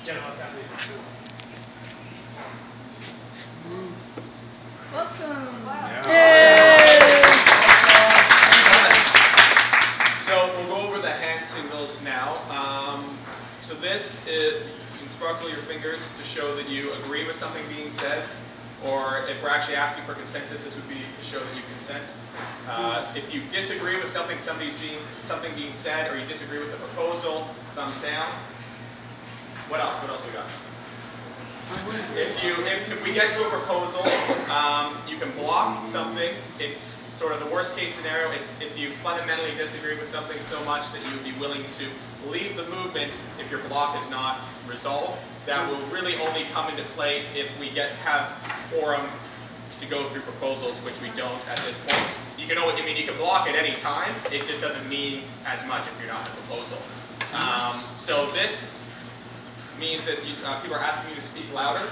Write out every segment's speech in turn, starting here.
General Assembly. Welcome. Wow. Yay! So we'll go over the hand signals now. So this is, you can sparkle your fingers to show that you agree with something being said, or if we're actually asking for consensus, this would be to show that you consent. If you disagree with something being said, or you disagree with the proposal, thumbs down. What else? What else we got? If we get to a proposal, you can block something. It's sort of the worst case scenario. It's if you fundamentally disagree with something so much that you would be willing to leave the movement if your block is not resolved. That will really only come into play if we have quorum to go through proposals, which we don't at this point. You can block at any time. It just doesn't mean as much if you're not in a proposal. So this means that people are asking you to speak louder,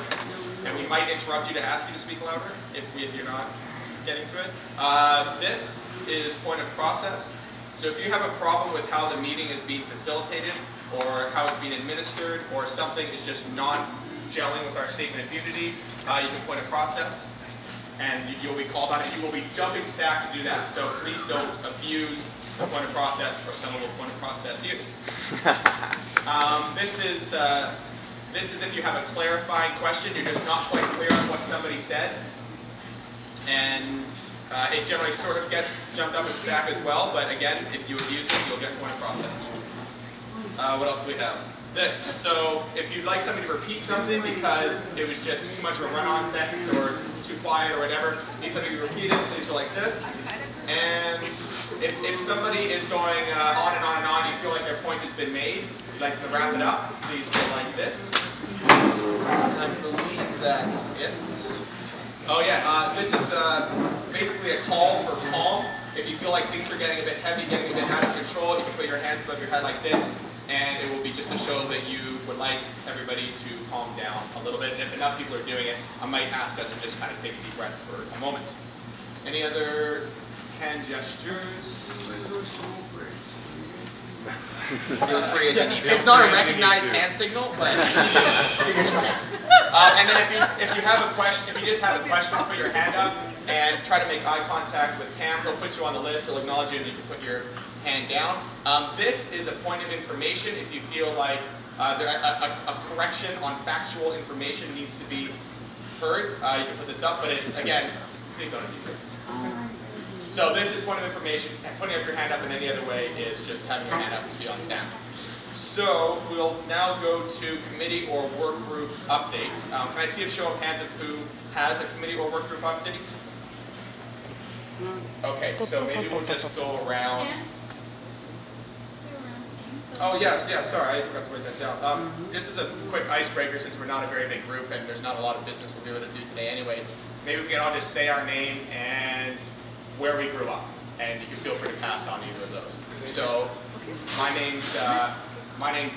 and we might interrupt you to ask you to speak louder if you're not getting to it. This is point of process. So if you have a problem with how the meeting is being facilitated, or how it's being administered, or something is just not gelling with our statement of unity, you can point of process, and you'll be called on it. You will be jumping stack to do that. So please don't abuse the point of process, or someone will point of process you. This is if you have a clarifying question, you're just not quite clear on what somebody said, and it generally sort of gets jumped up and stacked as well. But again, if you abuse it, you'll get point of process. What else do we have? This. So if you'd like somebody to repeat something because it was just too much of a run-on sentence or too quiet or whatever, need something to repeat it, please go like this. And if somebody is going on and on and on, you feel like their point has been made, you'd like them to wrap it up, please go like this. I believe that's it. Oh yeah, this is basically a call for calm. If you feel like things are getting a bit heavy, getting a bit out of control, you can put your hands above your head like this, and it will be just to show that you would like everybody to calm down a little bit. And if enough people are doing it, I might ask us to just kind of take a deep breath for a moment. Any other hand gestures? Feel free as you need. It's not a recognized hand signal, but and then if you have a question, if you just have a question, put your hand up and try to make eye contact with Cam. He'll put you on the list. He'll acknowledge you, and you can put your hand down. This is a point of information. If you feel like a correction on factual information needs to be heard, you can put this up. But it's, again, please don't abuse it. So this is point of information. Putting up your hand up in any other way is just having your hand up to be on staff. So we'll now go to committee or work group updates. Can I see a show of hands of who has a committee or work group update? Okay, so maybe we'll just go around. Oh yes, sorry, I forgot to write that down. This is a quick icebreaker since we're not a very big group and there's not a lot of business we'll be able to do today anyways. Maybe we can all just say our name and where we grew up, and you can feel free to pass on either of those. So my name's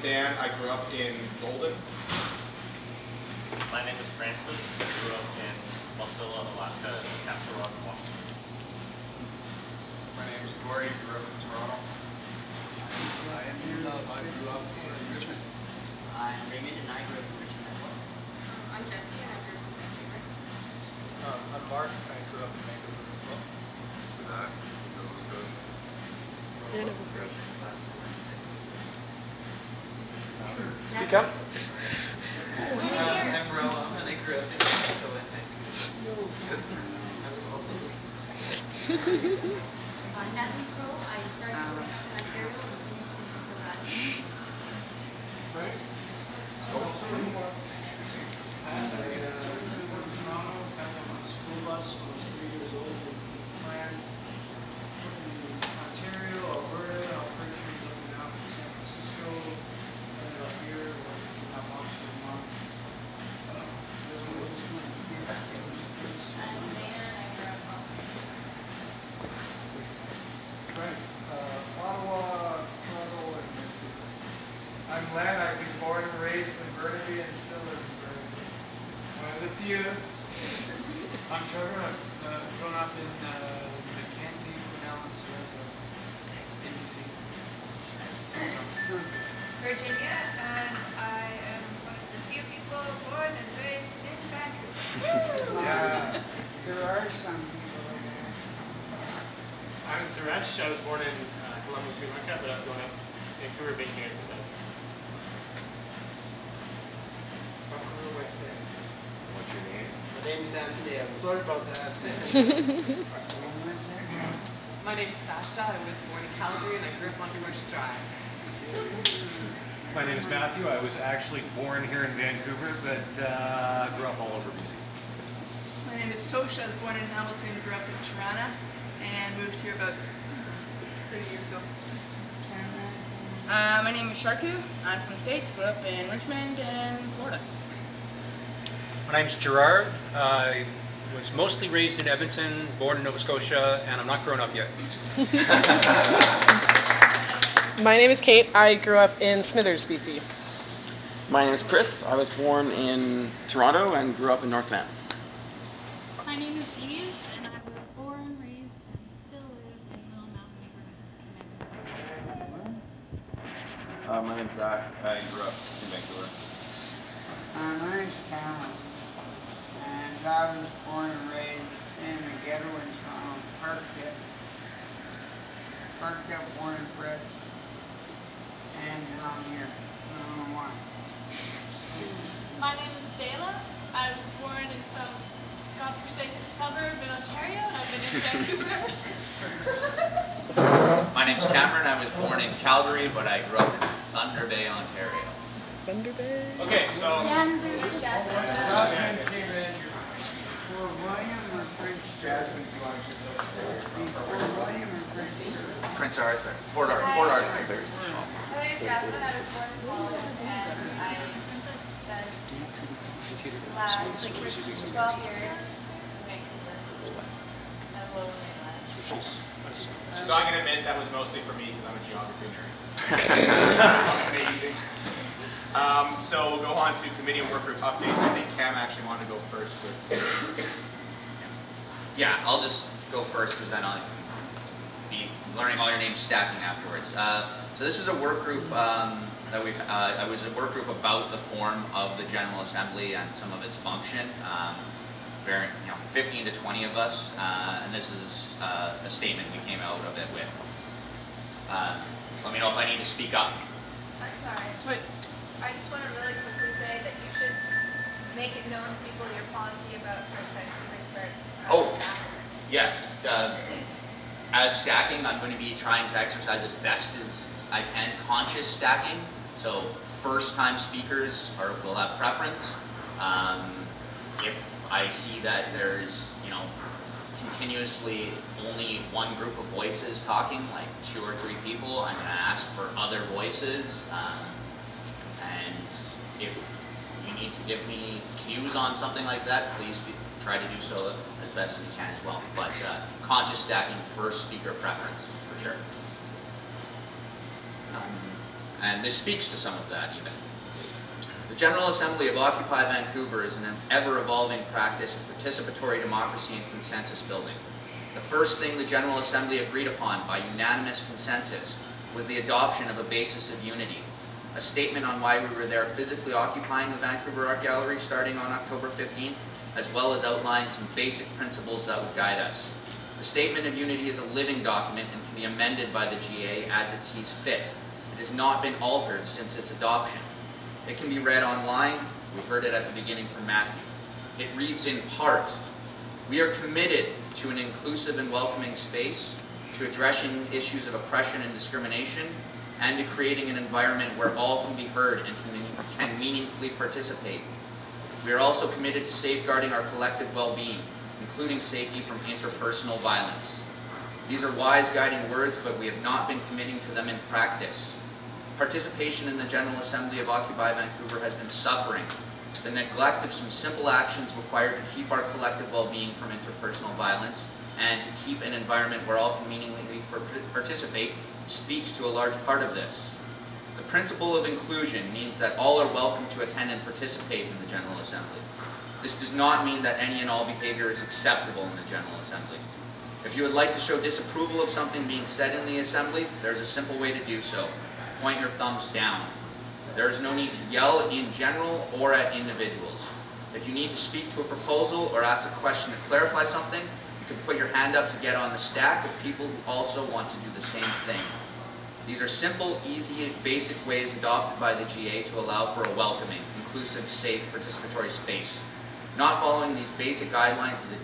Dan. I grew up in Golden. My name is Francis. I grew up in Wasilla, Alaska, and Castle Rock, Washington. My name is Corey. I grew up in Toronto. I am Love. I grew up in Richmond. I'm Raymond, and I grew up in Richmond as well. I'm Jessie, and I grew up in Vancouver. I'm Mark. I grew up in Vancouver as well. That was good. Yeah, it was good. Speak up. I'm Rowan, and I grew up in Mexico and Vancouver. That was also good. Natalie Stroll. I started growing up in Ontario and finished in Pennsylvania. I grew up in Toronto, got on a school bus when I was 3 years old in Plan. In Ontario, Alberta, Alberta trees up and down from San Francisco, ended up here, where my mom's with mom. I'm Mayor, and I grew up in Right. Ottawa, Toronto, and Vancouver. I'm Len. I've been born and raised in Burnaby and still live in Burnaby. One of the few. I'm Trevor. I've grown up in Mackenzie, Cornell, and Sorrento, NBC. Virginia, and I am one of There are some people in there. I'm Suresh. I was born in Columbus, Sri Lanka, but I've grown up in Vancouver, been here since I was. Buffalo, West End. What's your name? My name is Anthony. I'm sorry about that. My name is Sasha. I was born in Calgary and I grew up on New Rush Drive. My name is Matthew. I was actually born here in Vancouver, but grew up all over BC. My name is Tosha. I was born in Hamilton, grew up in Toronto, and moved here about 30 years ago. My name is Sharku. I'm from the States, grew up in Richmond and Florida. My name's Gerard. I was mostly raised in Edmonton, born in Nova Scotia, and I'm not grown up yet. My name is Kate. I grew up in Smithers, BC. My name is Chris. I was born in Toronto and grew up in North Van. My name is Eve, and I was born, raised, and still live in Little Mountain neighborhood. My name's Zach. I grew up in Vancouver. My name's Cameron, and I was born and raised in the ghetto in Toronto, Parkdale, born and bred, and I'm here. I don't know why. My name is Dayla. I was born in some godforsaken suburb in Ontario, and I've been in Vancouver ever since. My name's Cameron. I was born in Calgary, but I grew up in Thunder Bay, Ontario. Thunder Bay? Okay, so... Jasmine came in. For William or Prince Jasmine, do you want to For William or Prince Prince Arthur. Fort Arthur. My name is Jasmine. I was born in Poland, and I spent the last 12 years in Vancouver. And Lower Mainland. So I'm going to admit that was mostly for me because I'm a geography nerd. Amazing. So we'll go on to committee and work group updates. I think Cam actually wanted to go first with. Yeah, I'll just go first because then I'll be learning all your names stacking afterwards. So this is a work group that I was a work group about the form of the General Assembly and some of its function. 15 to 20 of us, and this is a statement we came out of it with. Let me know if I need to speak up. I'm sorry. Wait. I just want to really quickly say that you should make it known to people your policy about first-time speakers first. Yes. As stacking, I'm going to be trying to exercise as best as I can conscious stacking. So first-time speakers will have preference. If I see that there's, continuously only one group of voices talking, like 2 or 3 people, I'm going to ask for other voices. And if you need to give me cues on something like that, please try to do so as best as you can as well. But conscious stacking, first speaker preference, for sure. And this speaks to some of that even. The General Assembly of Occupy Vancouver is an ever-evolving practice of participatory democracy and consensus building. The first thing the General Assembly agreed upon by unanimous consensus was the adoption of a basis of unity, a statement on why we were there physically occupying the Vancouver Art Gallery starting on October 15th, as well as outlining some basic principles that would guide us. The Statement of Unity is a living document and can be amended by the GA as it sees fit. It has not been altered since its adoption. It can be read online. We heard it at the beginning from Matthew. It reads in part, we are committed to an inclusive and welcoming space, to addressing issues of oppression and discrimination, and to creating an environment where all can be heard and can meaningfully participate. We are also committed to safeguarding our collective well-being, including safety from interpersonal violence. These are wise guiding words, but we have not been committing to them in practice. Participation in the General Assembly of Occupy Vancouver has been suffering. The neglect of some simple actions required to keep our collective well-being from interpersonal violence and to keep an environment where all can meaningfully participate speaks to a large part of this. The principle of inclusion means that all are welcome to attend and participate in the General Assembly. This does not mean that any and all behavior is acceptable in the General Assembly. If you would like to show disapproval of something being said in the Assembly, there is a simple way to do so. Point your thumbs down. There is no need to yell in general or at individuals. If you need to speak to a proposal or ask a question to clarify something, you can put your hand up to get on the stack of people who also want to do the same thing. These are simple, easy, and basic ways adopted by the GA to allow for a welcoming, inclusive, safe, participatory space. Not following these basic guidelines is a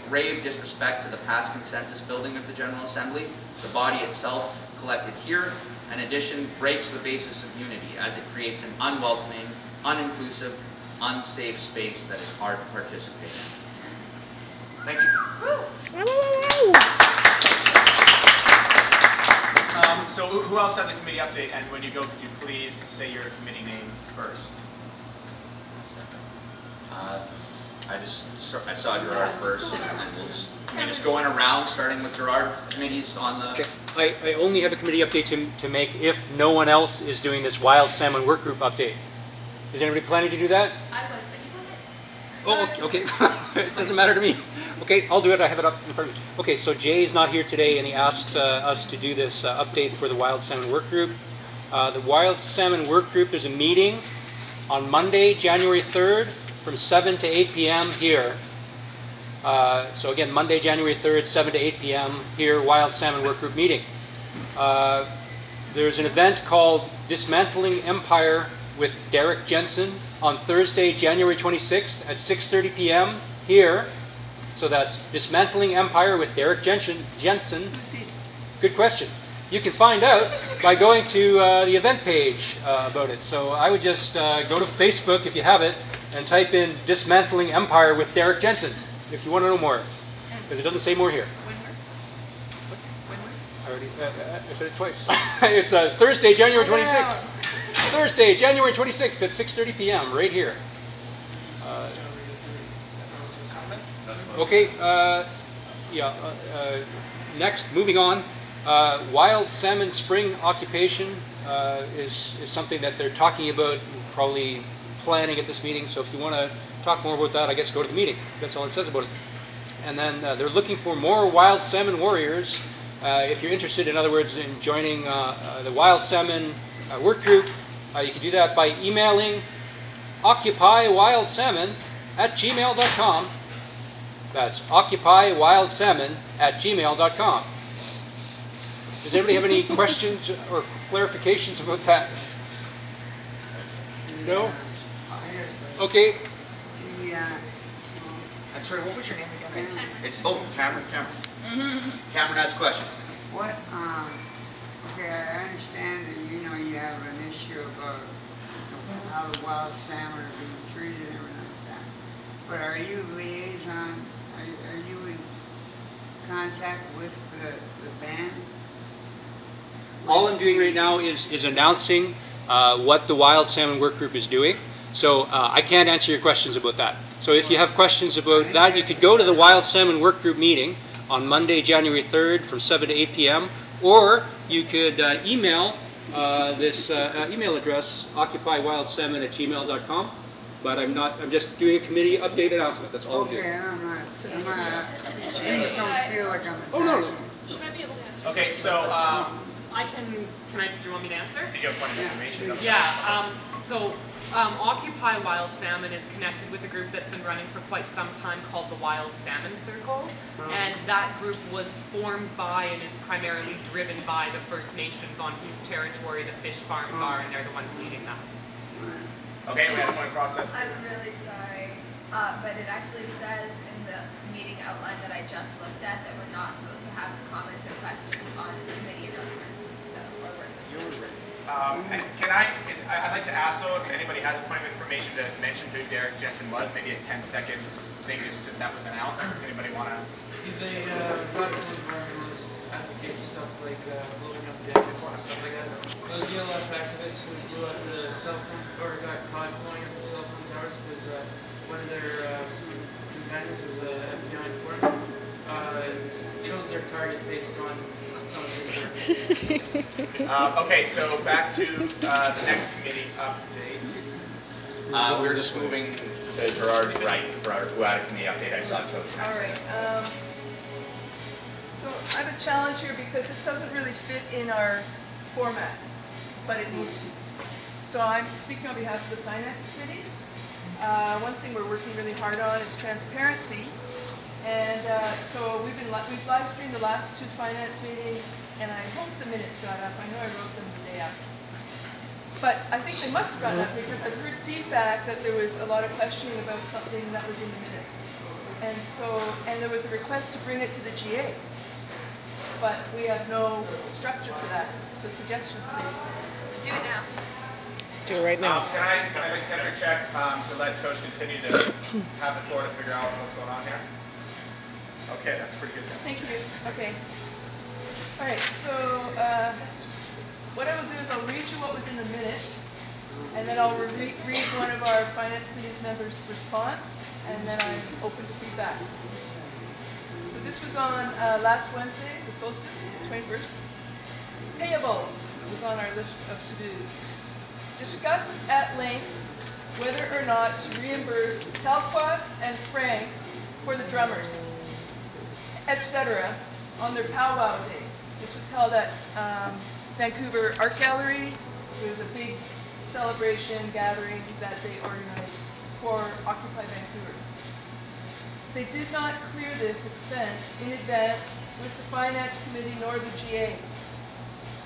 grave disrespect to the past consensus building of the General Assembly, the body itself collected here, and in addition breaks the basis of unity as it creates an unwelcoming, uninclusive, unsafe space that is hard to participate in. Thank you. So who else has a committee update? And when you go, could you please say your committee name first? I saw Gerard first, and we'll just go in around, starting with Gerard. Committees on the... Okay. I only have a committee update to make if no one else is doing this wild salmon work group update. Is anybody planning to do that? I was, but you go ahead. Oh, okay. It doesn't matter to me. Okay, I'll do it. I have it up in front of me. Okay, so Jay's not here today, and he asked us to do this update for the wild salmon work group. The wild salmon work group is a meeting on Monday, January 3rd, from 7 to 8 p.m. here. So again, Monday, January 3rd, 7 to 8 p.m. here, Wild Salmon Work Group meeting. There's an event called Dismantling Empire with Derek Jensen on Thursday, January 26th at 6:30 p.m. here. So that's Dismantling Empire with Derek Jensen. Good question. You can find out by going to the event page about it. So I would just go to Facebook if you have it and type in Dismantling Empire with Derek Jensen if you want to know more, because it doesn't say more here. I said it twice. It's Thursday, January 26th. Thursday, January 26th at 6:30 p.m. right here. Okay. Next, moving on. Wild salmon spring occupation is something that they're talking about, probably planning at this meeting. So if you want to talk more about that, I guess go to the meeting. That's all it says about it. And then they're looking for more wild salmon warriors. If you're interested, in other words, in joining the wild salmon work group, you can do that by emailing occupywildsalmon@gmail.com. That's occupywildsalmon@gmail.com. Does anybody have any questions or clarifications about that? No? Okay. I'm sorry, what was your name again? It's Cameron. Cameron has a question. What, okay, I understand that you have an issue about how the wild salmon are being treated and everything like that. But are you liaison, are you in contact with the band? All I'm doing right now is announcing what the Wild Salmon Work Group is doing. So I can't answer your questions about that. So if you have questions about that, you could go to the Wild Salmon Work Group meeting on Monday, January 3rd from 7 to 8 p.m. Or you could email this email address, occupywildsalmon@gmail.com. But I'm just doing a committee update announcement. That's all I'm doing. Okay, I just don't feel like I'm... Oh, no. Should I be able to answer? Okay, so do you want me to answer? did you have a point of information? Yeah, so Occupy Wild Salmon is connected with a group that's been running for quite some time called the Wild Salmon Circle. And that group was formed by and is primarily driven by the First Nations on whose territory the fish farms are, and they're the ones leading that. Okay, we had a point of process. I'm really sorry, but it actually says in the meeting outline that I just looked at that we're not supposed to have comments or questions on committee announcements. So, I'd like to ask though if anybody has a point of information to mention who Derek Jensen was, maybe a 10-second thing just since that was announced. Does anybody want to? He's a radical environmentalist, advocates stuff like blowing up dams and stuff like that. Those ELF activists who blew up the cell phone, or got caught blowing up the cell phone towers because one of their companions was an FBI informant, chose their target based on some of his work. Okay, so back to the next committee update. We're just moving to Gerard's right for our who had a committee update. I saw Toby. All right. So I have a challenge here because this doesn't really fit in our format, but it needs to. So I'm speaking on behalf of the Finance Committee. One thing we're working really hard on is transparency. And so we've live streamed the last 2 finance meetings, and I hope the minutes got up. I know I wrote them the day after. But I think they must have gotten up because I've heard feedback that there was a lot of questioning about something that was in the minutes. And there was a request to bring it to the GA. But we have no structure for that. So suggestions, please. Do it now. Do it right now. Can I make a temperature check to let Tosh continue to have the floor to figure out what's going on here? Okay, that's pretty good. Thank you. Okay. All right, so what I will do is I'll read you what was in the minutes, and then I'll read one of our Finance Committee's members' response, and then I'm open to feedback. So this was on last Wednesday, the solstice, 21st. Payables was on our list of to-dos. Discussed at length whether or not to reimburse Talcott and Frank for the drummers, etc., on their powwow day. This was held at Vancouver Art Gallery. It was a big celebration gathering that they organized for Occupy Vancouver. They did not clear this expense in advance with the Finance Committee nor the GA.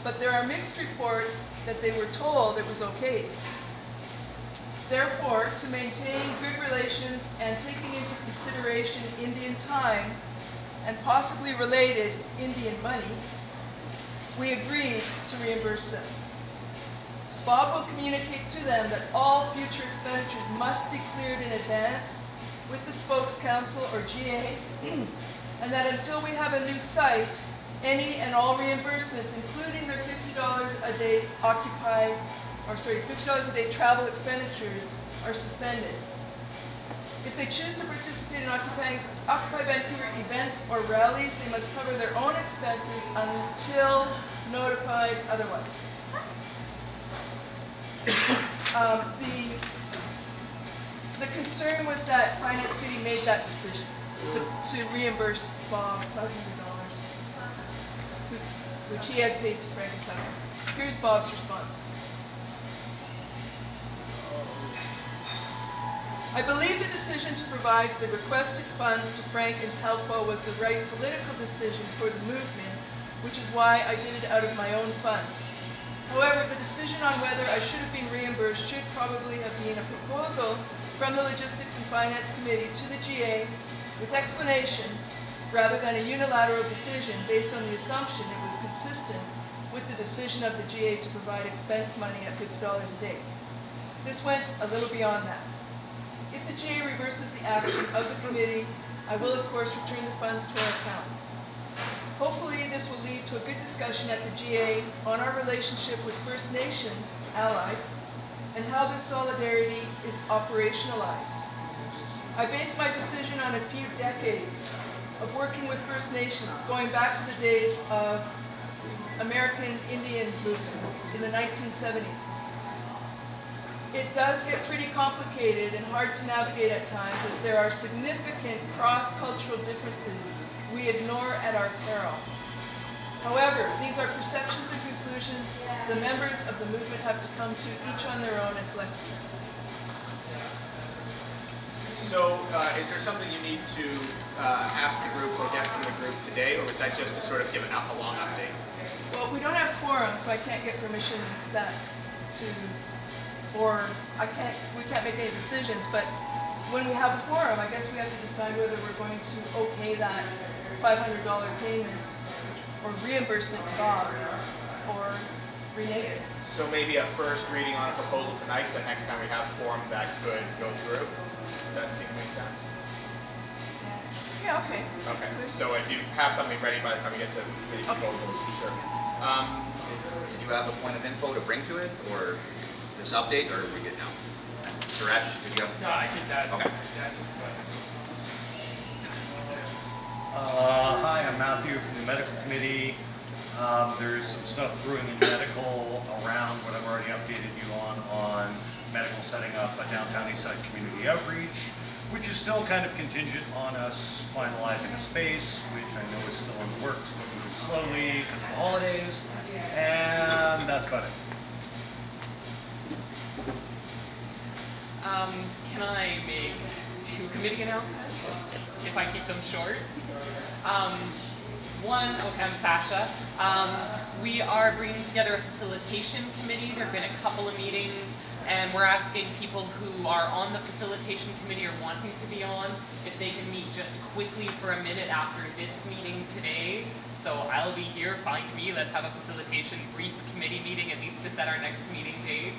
But there are mixed reports that they were told it was okay. Therefore, to maintain good relations and taking into consideration Indian time and possibly related Indian money, we agreed to reimburse them. Bob will communicate to them that all future expenditures must be cleared in advance with the Spokes Council or GA, and that until we have a new site, any and all reimbursements, including their $50 a day $50 a day travel expenditures, are suspended. If they choose to participate in Occupy Vancouver events or rallies, they must cover their own expenses until notified otherwise. The concern was that Finance Committee made that decision to reimburse Bob $500, which he had paid to Frank and Tucker. Here's Bob's response. I believe the decision to provide the requested funds to Frank and Telqua was the right political decision for the movement, which is why I did it out of my own funds. However, the decision on whether I should have been reimbursed should probably have been a proposal from the Logistics and Finance Committee to the GA with explanation rather than a unilateral decision based on the assumption it was consistent with the decision of the GA to provide expense money at $50 a day. This went a little beyond that. If the GA reverses the action of the committee, I will of course return the funds to our account. Hopefully this will lead to a good discussion at the GA on our relationship with First Nations allies and how this solidarity is operationalized. I base my decision on a few decades of working with First Nations, going back to the days of American Indian movement in the 1970s. It does get pretty complicated and hard to navigate at times as there are significant cross-cultural differences we ignore at our peril. However, these are perceptions and conclusions the members of the movement have to come to each on their own and collectively. So, is there something you need to ask the group or get from the group today, or was that just to sort of give a long update? Well, we don't have quorum, so I can't get permission that to, or we can't make any decisions, but when we have a quorum, I guess we have to decide whether we're going to okay that $500 payment or reimbursement to Bob, or renege it. So maybe a first reading on a proposal tonight, so next time we have quorum that could go through. That seems to make sense. Yeah, okay. Okay, so if you have something ready by the time we get to the proposals, sure. Did you have a point of info to bring to it, or this update, or are we good now? Suresh, did you have? No, I think that. Okay. Hi, I'm Matthew from the Medical Committee. There's some stuff brewing in medical around what I've already updated you on medical setting up a downtown Eastside community outreach, which is still kind of contingent on us finalizing a space, which I know is still in the works, but moving slowly because of the holidays, and that's about it. Can I make 2 committee announcements, if I keep them short? One, okay, I'm Sasha. We are bringing together a facilitation committee. There have been a couple of meetings, and we're asking people who are on the facilitation committee or wanting to be on if they can meet just quickly for a minute after this meeting today. So I'll be here, find me, let's have a facilitation brief committee meeting, at least to set our next meeting date.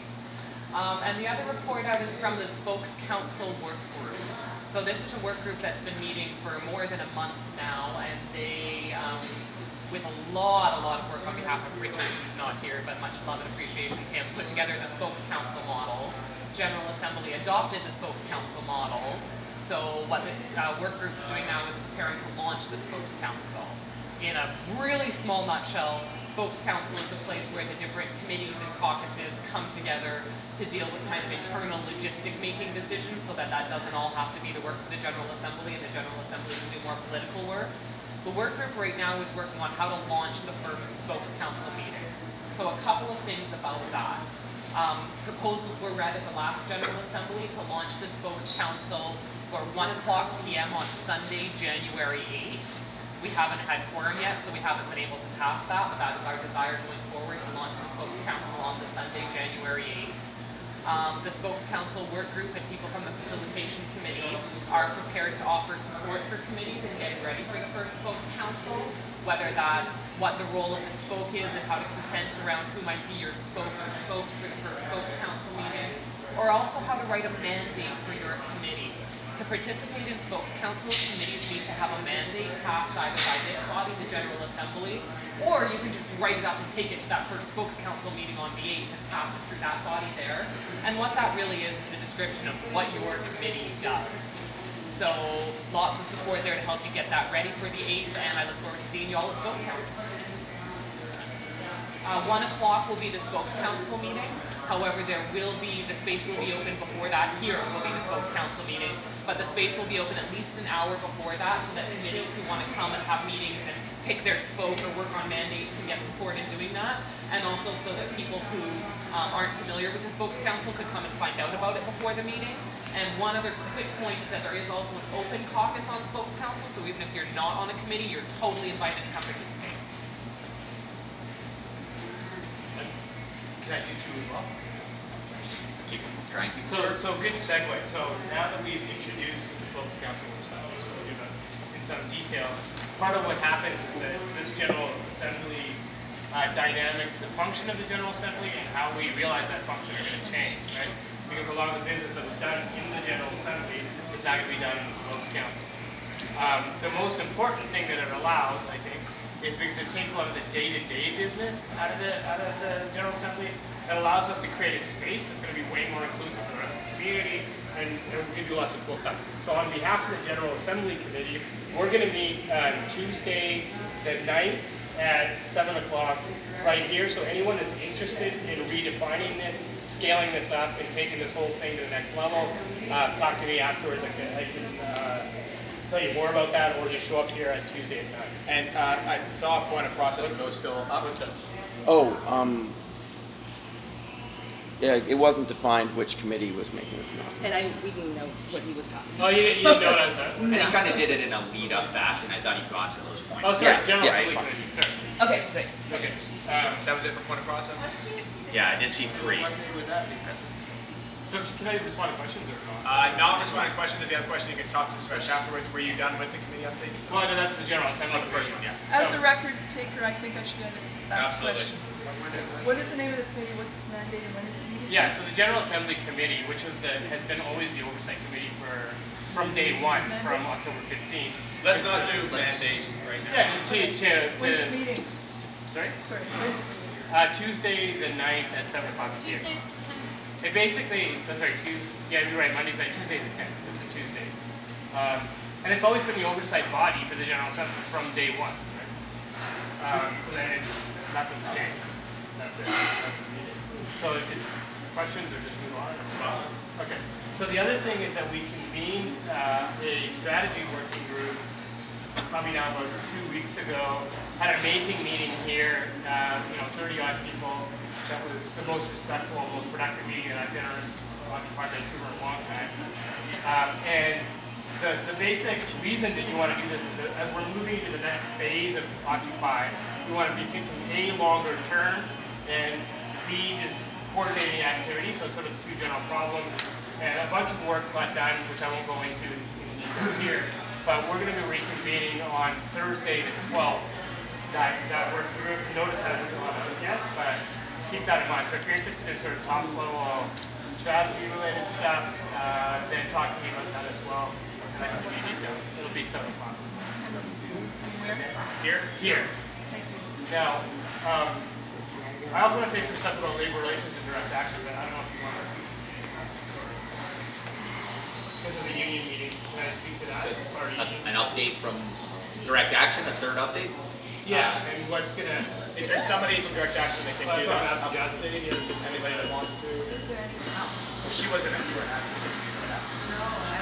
And the other report out is from the Spokes Council work group. So this is a work group that's been meeting for more than a month now, and they, with a lot of work on behalf of Richard, who's not here, but much love and appreciation to him, put together the Spokes Council model. General Assembly adopted the Spokes Council model. So what the work group's doing now is preparing to launch the Spokes Council. In a really small nutshell, Spokes Council is a place where the different committees and caucuses come together to deal with kind of internal logistic making decisions so that that doesn't all have to be the work of the General Assembly, and the General Assembly can do more political work. The work group right now is working on how to launch the first Spokes Council meeting. So a couple of things about that. Proposals were read at the last General Assembly to launch the Spokes Council for 1 p.m. on Sunday, January 8th. We haven't had quorum yet, so we haven't been able to pass that, but that is our desire going forward, to launch the Spokes Council on the Sunday, January 8th. The Spokes Council work group and people from the Facilitation Committee are prepared to offer support for committees in getting ready for the first Spokes Council, whether that's what the role of the spoke is and how to consensus around who might be your spoke or spokes for the first Spokes Council meeting, or also how to write a mandate for your committee. To participate in Spokes Council, committees need to have a mandate passed either by this body, the General Assembly, or you can just write it up and take it to that first Spokes Council meeting on the 8th and pass it through that body there. And what that really is a description of what your committee does. So lots of support there to help you get that ready for the 8th, and I look forward to seeing you all at Spokes Council. 1 o'clock will be the Spokes Council meeting. However, the space will be open before that. Here will be the Spokes Council meeting, but the space will be open at least an hour before that so that committees who want to come and have meetings and pick their spoke or work on mandates can get support in doing that. And also so that people who aren't familiar with the Spokes Council could come and find out about it before the meeting. And one other quick point is that there is also an open caucus on Spokes Council, so even if you're not on a committee, you're totally invited to come participate. Can I do 2 as well? Keep trying. So good segue. So now that we've introduced the Spokes Council, which I'll just go into in some detail, part of what happens is that this General Assembly dynamic, the function of the General Assembly and how we realize that function are going to change, right? Because a lot of the business that was done in the General Assembly is not going to be done in the Spokes Council. The most important thing that it allows, I think, is because it takes a lot of the day-to-day business out of the General Assembly. It allows us to create a space that's going to be way more inclusive for the rest of the community, and we can do lots of cool stuff. So on behalf of the General Assembly Committee, we're going to meet Tuesday the 9th at 7 o'clock right here. So anyone that's interested in redefining this, scaling this up, and taking this whole thing to the next level, talk to me afterwards. I can tell you more about that, or just show up here on Tuesday at 9. And I saw a point of process for those still up. Yeah, it wasn't defined which committee was making this announcement. And we didn't know what he was talking Oh, about. you didn't know what I was saying? And he kind of did it in a lead-up fashion. I thought he got to those points. Oh, sorry, Yeah. General Yeah, Assembly Committee, sorry. Okay, great. Okay. That was it for point of process? Yeah, I did see 3. So can I respond to questions or not? Not respond to questions. If you have a question, you can talk to Suresh afterwards. Were you done with the committee update? Well, no, that's the General Assembly. The first one, yeah. As the record taker, I think I should ask Absolutely. questions. What is the name of the committee? What's its mandate, and when is it meeting? Yeah, so the General Assembly Committee, which has been always the oversight committee from day one, from October 15th. Let's not do mandate right now. Yeah, When's it meeting? Sorry? Sorry, when's it meeting? Tuesday the 9th at 7 o'clock p.m. Tuesday, It basically, yeah, you're right, Monday's night, Tuesday's the 10th. It's a Tuesday. And it's always been the oversight body for the General Assembly from day one. Right? So then nothing's changed. That's it. That's the meeting. So questions or just move on? Okay. So the other thing is that we convened a strategy working group probably now about 2 weeks ago. Had an amazing meeting here, 30 odd people. That was the most respectful, most productive meeting that I've been Occupy Vancouver a long time. And the basic reason that you want to do this is that as we're moving to the next phase of Occupy, we want to be thinking A, longer term, and B, just coordinating activity, so sort of two general problems. And a bunch of work got done, which I won't go into in detail here, but we're going to be reconvening on Thursday the 12th. That work group notice hasn't gone out yet, but keep that in mind. So if you're interested in sort of top level strategy related stuff, then talk to me about that as well. I can give you details. It'll be 7 o'clock. Where? Here? Here. Now, I also want to say some stuff about labor relations and direct action, but I don't know if you want to speak. Because of the union meetings, can I speak to that? An update from direct action, a third update? Yeah, and what's gonna... Is there somebody from direct action that can do that? Anybody that wants to? Is there anyone else? She wasn't, you were happy. No, I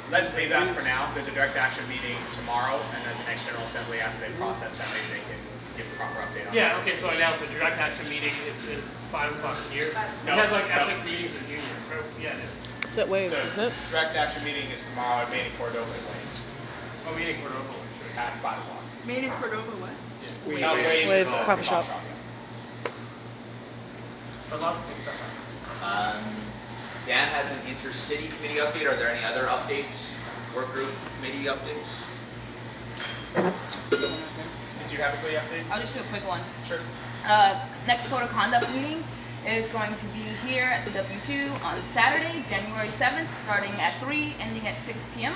Let's leave that for now. There's a direct action meeting tomorrow, and then the next General Assembly, after they process that, maybe they can give a proper update on that. Yeah, okay, so announcement, direct action meeting is 5 o'clock here. No, we have like no. ethnic meetings with unions, right? Yeah, it is. It's at Waves, isn't it? Direct action meeting is tomorrow at Main Cordova in Waves. Oh, meeting Cordova. At 5 o'clock. Main in Cordova, what? Waves coffee shop. Dan has an intercity committee update. Are there any other updates? Work group committee updates? Did you have a quick update? I'll just do a quick one. Sure. Next code of conduct meeting is going to be here at the W2 on Saturday, January 7th, starting at 3, ending at 6 p.m.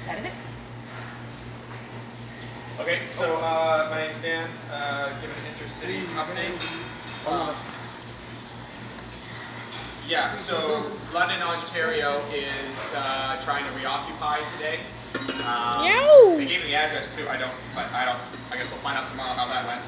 That is it. Okay, so my name's Dan. Give an intercity update. Yeah, so London, Ontario is trying to reoccupy today. They gave me the address too. I guess we'll find out tomorrow how that went.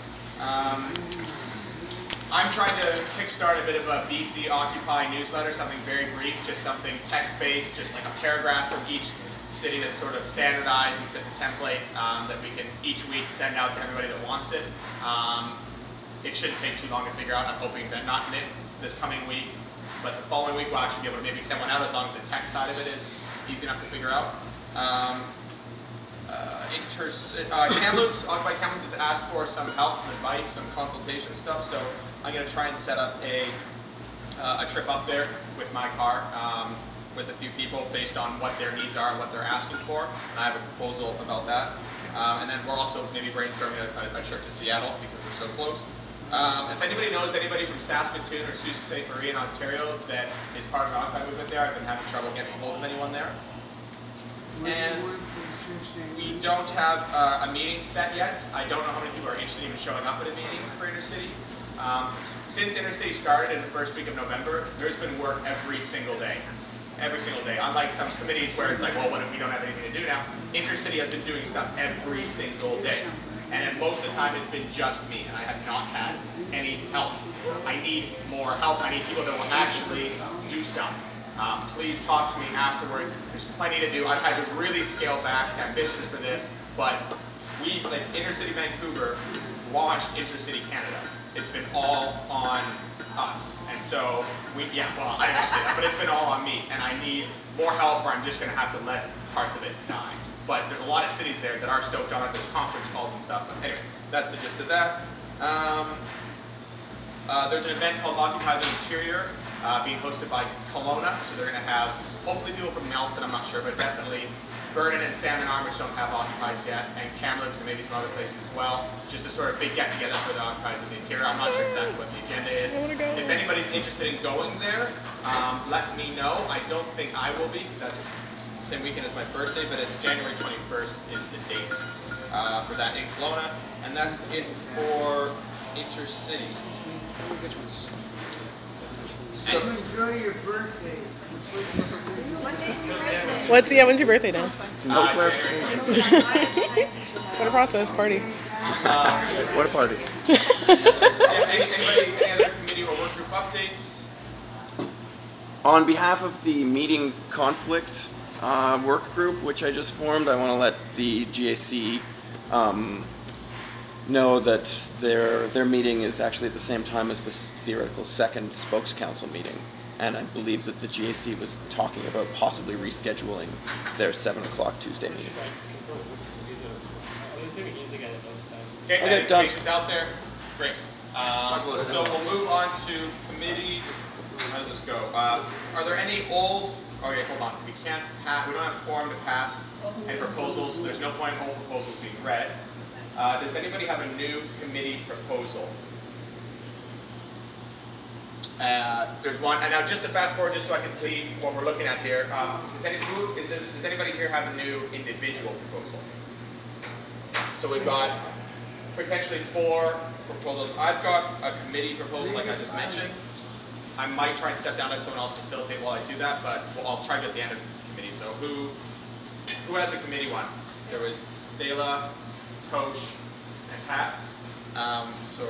I'm trying to kickstart a bit of a BC Occupy newsletter, something very brief, just something text-based, just like a paragraph from each city that's sort of standardized and fits a template that we can each week send out to everybody that wants it. It shouldn't take too long to figure out. I'm hoping that not this coming week, but the following week we'll actually be able to maybe send one out as long as the text side of it is easy enough to figure out. Kamloops, Occupy Kamloops has asked for some help, some advice, some consultation stuff, so I'm going to try and set up a trip up there with my car with a few people based on what their needs are and what they're asking for, and I have a proposal about that. And then we're also maybe brainstorming a trip to Seattle because they're so close. If anybody knows anybody from Saskatoon or Sault Ste. Marie in Ontario that is part of the Occupy movement there, I've been having trouble getting a hold of anyone there. And we don't have a meeting set yet. I don't know how many people are interested in even showing up at a meeting for Intercity. Since Intercity started in the first week of November, there's been work every single day. Every single day. Unlike some committees where it's like, well, what if we don't have anything to do now? Intercity has been doing stuff every single day. And at most of the time, it's been just me, and I have not had any help. I need more help. I need people that will actually do stuff. Please talk to me afterwards. There's plenty to do. I've had to really scale back ambitions for this, but we, like Intercity Vancouver, launched Intercity Canada. It's been all on us. And so, I didn't say that, but it's been all on me. And I need more help or I'm just going to have to let parts of it die. But there's a lot of cities there that are stoked on it. There's conference calls and stuff. But anyway, that's the gist of that. There's an event called Occupy the Interior being hosted by Kelowna. So they're going to have, hopefully people from Nelson, I'm not sure, but definitely Vernon and Salmon Arm, which don't have Occupies yet, and Kamloops and maybe some other places as well, just a sort of big get-together for the Occupies of the Interior. I'm not sure exactly what the agenda is. If anybody's interested in going there, let me know. I don't think I will be, because that's the same weekend as my birthday, but it's January 21st is the date for that in Kelowna. And that's it for Intercity. So enjoy your birthday. What day's your birthday? When's your birthday, Dan? No question. What a process, party. What a party. Any other committee or work group updates? On behalf of the meeting conflict work group, which I just formed, I want to let the GAC know that their meeting is actually at the same time as this theoretical second spokes council meeting, and I believe that the GAC was talking about possibly rescheduling their 7 o'clock Tuesday meeting. Okay, Okay, done. patients out there? Great. So we'll move on to committee. How does this go? Are there any old, okay, hold on. We don't have a quorum to pass any proposals. So there's no point in old proposals being read. Does anybody have a new committee proposal? There's one, and now just to fast forward, just so I can see what we're looking at here. Does anybody here have a new individual proposal? So we've got potentially 4 proposals. I've got a committee proposal, like I just mentioned. I might try and step down and let someone else facilitate while I do that, but I'll try to get the end of the committee. So who had the committee one? There was Dela, Tosh, and Pat. So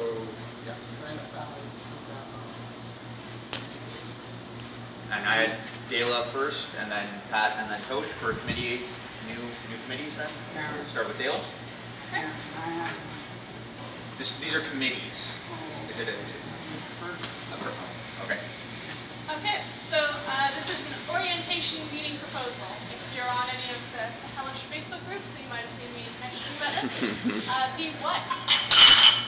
yeah. And I had Dela first, and then Pat, and then Tosh for committee, new committees then? We'll start with Dela. These are committees. Is it a okay. Okay, so this is an orientation meeting proposal. If you're on any of the hellish Facebook groups, then you might have seen me mention about this. The what?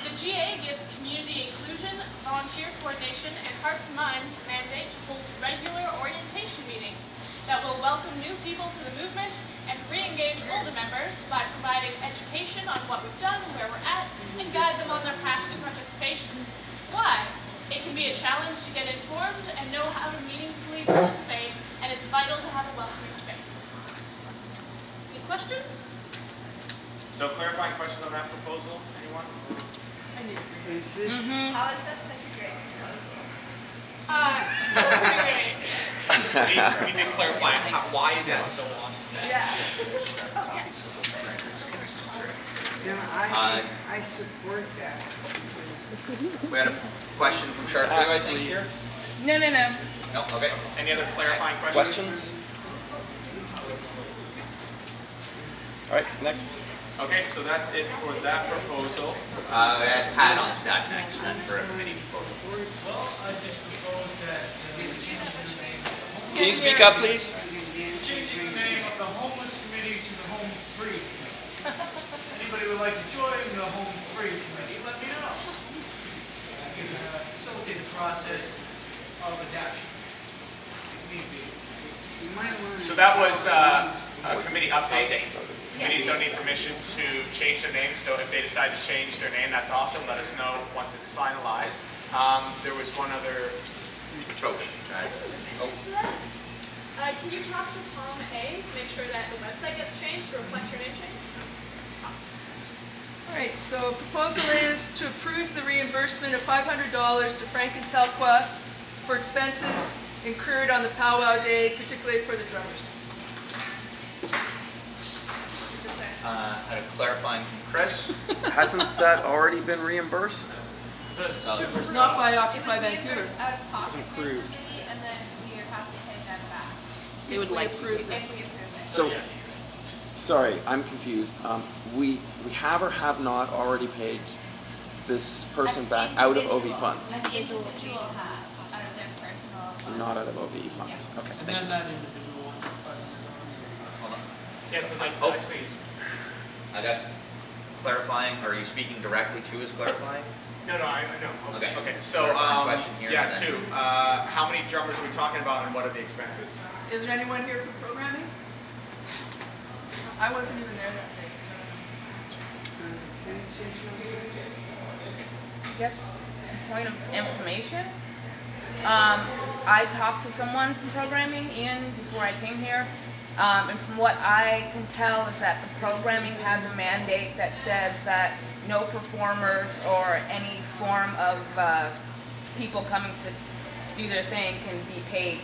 The GA gives community inclusion, volunteer coordination, and hearts and minds the mandate to hold regular orientation meetings that will welcome new people to the movement and re-engage older members by providing education on what we've done, where we're at, and guide them on their path to participation. Why? It can be a challenge to get informed and know how to meaningfully participate, and it's vital to have a welcoming space. Any questions? So clarifying questions on that proposal, anyone? I need How is that such a great proposal? We need to clarify why is that so awesome? Yeah. No, I support that. We had a question from Charlotte, I think, here. No. No, okay. Any other clarifying questions? All right, next. Okay, so that's it for that proposal. I had Pat on stack next then for a committee proposal. Well, I just propose that we change the name of the homeless. Can you speak up, please? Changing the name of the homeless committee to the home free committee. Anybody would like to join the home free committee, let me know. I can facilitate the process of adoption, if need be. So that was a committee update. Committees don't need permission to change their name, so if they decide to change their name, that's awesome. Let us know once it's finalized. There was one other. Can you talk to Tom A. to make sure that the website gets changed to reflect your name change? Awesome. All right, so proposal is to approve the reimbursement of $500 to Frank and Telqua for expenses incurred on the powwow day, particularly for the drummers. Had a clarifying from Chris. Hasn't that already been reimbursed? Not by Occupy Vancouver. It was reimbursed out of pocket by the city, and then we have to pay them back. They would like approve If this. we approve it. So, sorry, I'm confused. We have or have not already paid this person back out of OV funds? An individual has, out of their personal funds. Not out of OVE funds. Okay. And then that individual wants $500. Hold on. Yeah, so that's Oh. actually, I got clarifying. Are you speaking directly to his clarifying? no, I know. Okay. Okay, so Clarifying question here, yeah, and then- 2. How many drummers are we talking about, and what are the expenses? Is there anyone here for programming? I wasn't even there that day, so. I guess, point of information. I talked to someone from programming, Ian, before I came here. And from what I can tell is that the programming has a mandate that says that no performers or any form of people coming to do their thing can be paid.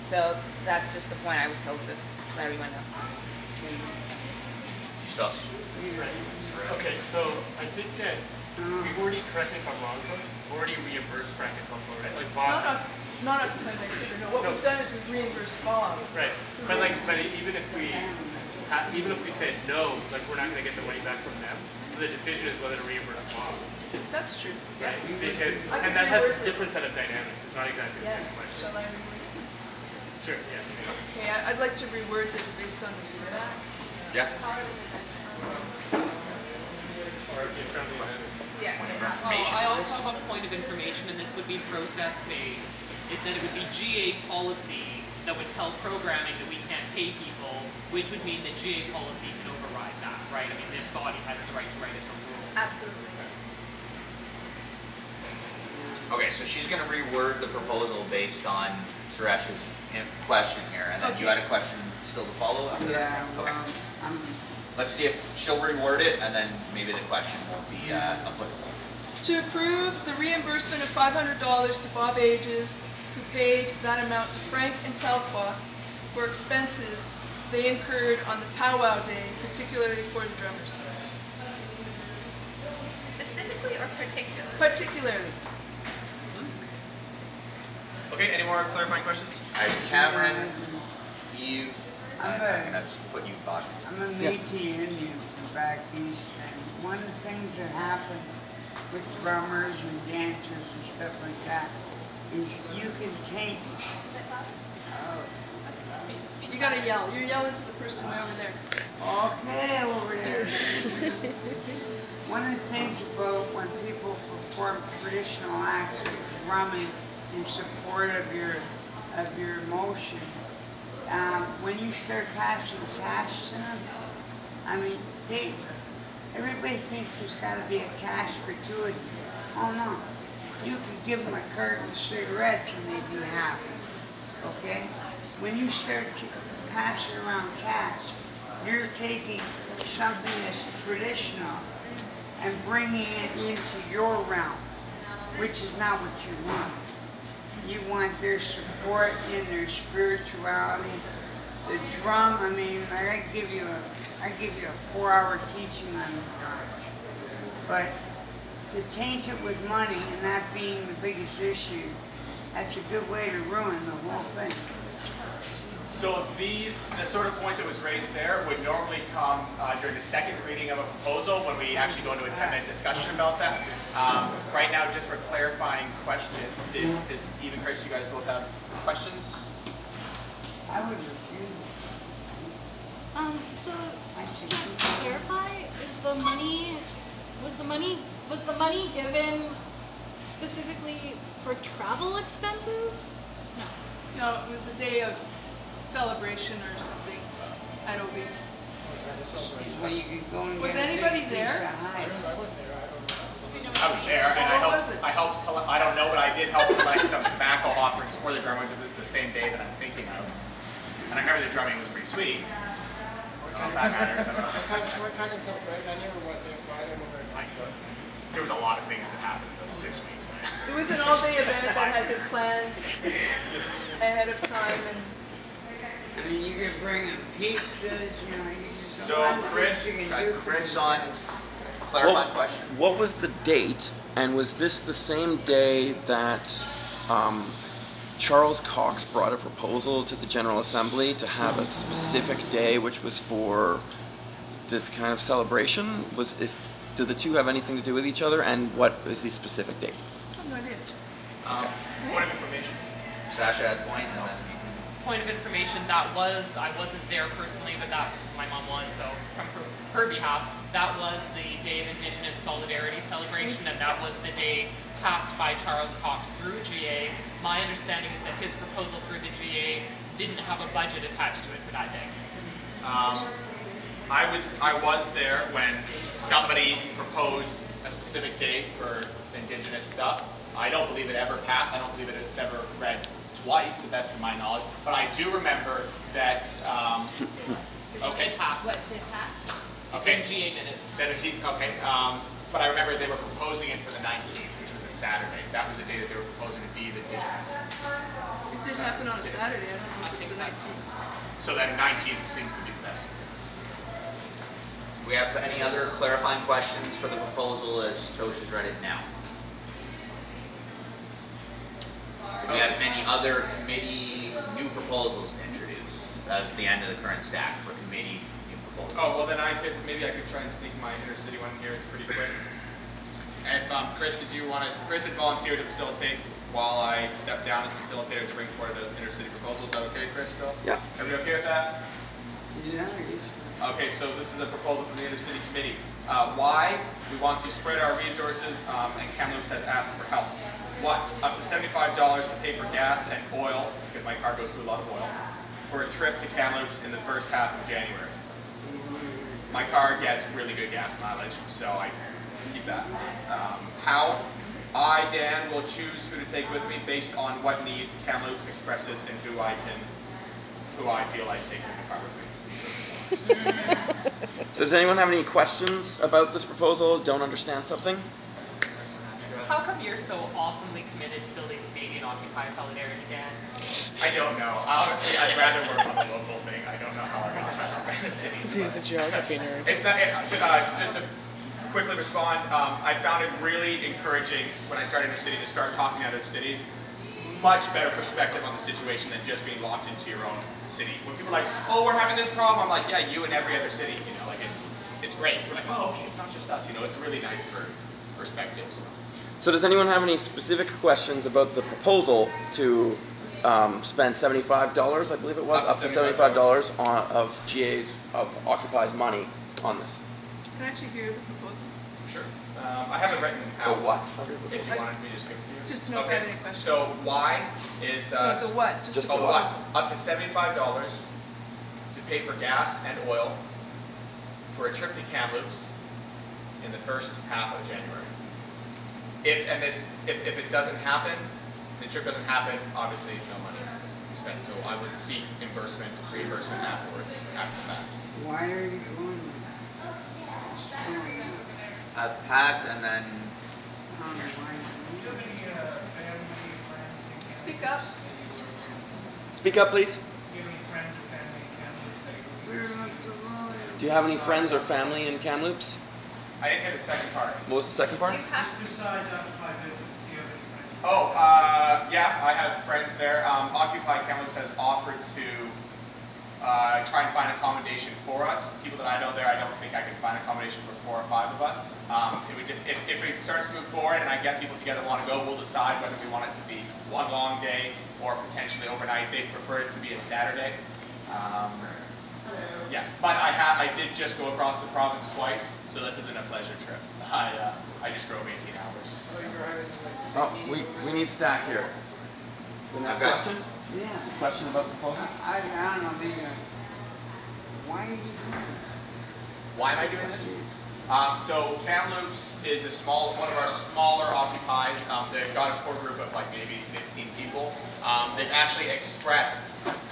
So that's just the point I was told to let everyone know. Stuff. Okay, so I think that we've already, correct me if I'm wrong, Coach, we've already reimbursed Frank and Telqua, right? Like Bob. Not Occupy Vancouver, no. What we've done is we've reimbursed Bob. Right, but even if we even if we said no, like we're not going to get the money back from them. So the decision is whether to reimburse Bob. That's true. Right? Because, I and can that has a reword different this. set of dynamics. It's not exactly the same Yes. question. Shall I reword it? Sure, yeah. Okay, I'd like to reword this based on the feedback. Yeah. Or if you're friendly with it. Yeah. I also have a point of information, and this would be process-based, is that it would be GA policy that would tell programming that we can't pay people, which would mean that GA policy can override that, right? I mean, this body has the right to write its own rules. Absolutely. Okay, so she's going to reword the proposal based on Suresh's question here, and then you had a question still to follow after that? Okay. Let's see if she'll reword it, and then maybe the question won't be applicable. To approve the reimbursement of $500 to Bob Ages, who paid that amount to Frank and Telqua for expenses they incurred on the powwow day, particularly for the drummers. Specifically or particularly? Particularly. Okay, any more clarifying questions? All right, Cameron, Eve, I'm let's put you back. I'm a Métis Indian from back east, and one of the things that happens with drummers and dancers and stuff like that is you can taint. You gotta yell. You're yelling to the person way over there. Okay, over there. One of the things about when people perform traditional acts of drumming in support of your emotion, when you start passing cash to them, I mean, everybody thinks there's got to be a cash gratuity. Oh no, you can give them a carton of cigarettes and they'd be happy. Okay, when you start passing around cash, you're taking something that's traditional and bringing it into your realm, which is not what you want. You want their support in their spirituality. The drum, I mean, I give you a 4-hour teaching on the drum. But to taint it with money and that being the biggest issue, that's a good way to ruin the whole thing. So the sort of point that was raised there would normally come during the second reading of a proposal when we actually go into a 10-minute discussion about that. Right now, just for clarifying questions, is Eve and Chris, you guys both have questions? I would refuse. So just to clarify, was the money given specifically for travel expenses? No. No, it was a day of celebration or something at OB. Well, you could go and Was get a big anybody piece there? of hide. I was there, and I helped collect, I don't know, but I did help collect some tobacco offerings for the drummers, if this is the same day that I'm thinking of. And I remember the drumming was pretty sweet. I don't know if that matters. I don't know. What kind of celebration? I never went there, so I don't know. There was a lot of things that happened in those 6 weeks. It was an all-day event that had been planned ahead of time, and I mean, you could bring them pizzas, you know, you could So, Chris on clarifying question. What was the date, and was this the same day that Charles Cox brought a proposal to the General Assembly to have a specific day which was for this kind of celebration? Do the two have anything to do with each other, and what is the specific date? I have no idea. Point of information. Sasha had a point, and then Point of information, I wasn't there personally, but that my mom was, so from her behalf, that was the Day of Indigenous Solidarity celebration, and that was the day passed by Charles Cox through GA. My understanding is that his proposal through the GA didn't have a budget attached to it for that day. I was there when somebody proposed a specific date for Indigenous stuff. I don't believe it ever passed. I don't believe it was ever read twice, to the best of my knowledge. But I do remember that. Okay. It passed. What did pass? Okay. It's in GA minutes. Okay. But I remember they were proposing it for the 19th, which was a Saturday. That was the day that they were proposing to be the Indigenous. It did happen on a Saturday. I don't know if it's the 19th. So that 19th seems to be the best. do we have any other clarifying questions for the proposal as Tosh has read it now? Do we have any other committee new proposals to introduce? That was the end of the current stack for committee new Oh, well then maybe I could try and sneak my intercity one here. It's pretty quick. And Chris, Chris had volunteered to facilitate while I stepped down as facilitator to bring forward the intercity proposal. Is that okay, Chris, still? Yeah. Everybody okay with that? Yeah. Okay, so this is a proposal from the intercity committee. Why? We want to spread our resources, and Kamloops has asked for help. What? Up to $75 to pay for gas and oil, because my car goes through a lot of oil, for a trip to Kamloops in the first half of January. My car gets really good gas mileage, so I keep that. How? I, Dan, will choose who to take with me based on what needs Kamloops expresses and who I feel like taking the car with me. So does anyone have any questions about this proposal? Don't understand something? How come you're so awesomely committed to building Canadian Occupy Solidarity, Dan? I don't know. Honestly, I'd rather work on the local thing. I don't know how I got that in the city. Because he was a geography nerd. It's not, just to quickly respond, I found it really encouraging when I started in the city to start talking to other cities. Much better perspective on the situation than just being locked into your own city. When people are like, oh, we're having this problem, I'm like, yeah, you and every other city, you know, like it's great. We're like, oh, okay, it's not just us, you know, it's really nice for perspectives. So does anyone have any specific questions about the proposal to spend $75, I believe it was, up to $75 of Occupy's money on this? Can I actually hear the proposal? Sure. I haven't written out. The what? If you wanted me to just give it to you. Just to know if I have any questions. So why is no, the what? Just the what? Up to $75 to pay for gas and oil for a trip to Kamloops in the first half of January. If it doesn't happen, the trip doesn't happen, obviously no money spent. So I would seek reimbursement afterwards, after that. Why are you going? Pat, and then. Speak up. Speak up, please. Do you have any friends or family in Kamloops? I didn't hear the second part. What was the second part? Besides Occupy Business, do you have any friends? Oh, yeah, I have friends there. Occupy Kamloops has offered to try and find accommodation for us. People that I know there, I don't think I can find accommodation for 4 or 5 of us. If it starts to move forward and I get people together who want to go, we'll decide whether we want it to be one long day or potentially overnight. They prefer it to be a Saturday. Yes, but I did just go across the province twice, so this isn't a pleasure trip. I just drove 18 hours. Oh, we need Stack here. The next question? Yeah. Question about the proposal? I don't know, why are you doing this? Why am I doing this? So Kamloops is one of our smaller occupies. They've got a core group of like maybe 15 people. They've actually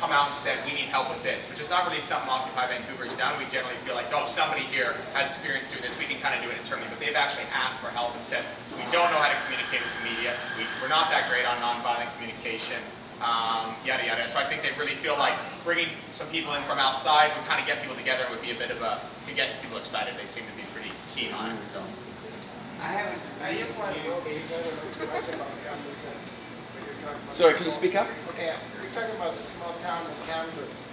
come out and said, we need help with this, which is not really something Occupy Vancouver has done. We generally feel like, oh, somebody here has experience doing this, we can kind of do it internally. But they've actually asked for help and said, we don't know how to communicate with the media. We're not that great on nonviolent communication. Yada yada. So I think they really feel like bringing some people in from outside would kind of get people together and would be a bit of to get people excited. They seem to be pretty keen on it. So. I just want to know, okay, you guys are talking about Kamloops. Sorry, can you speak up? Okay, we're talking about the small town of Kamloops,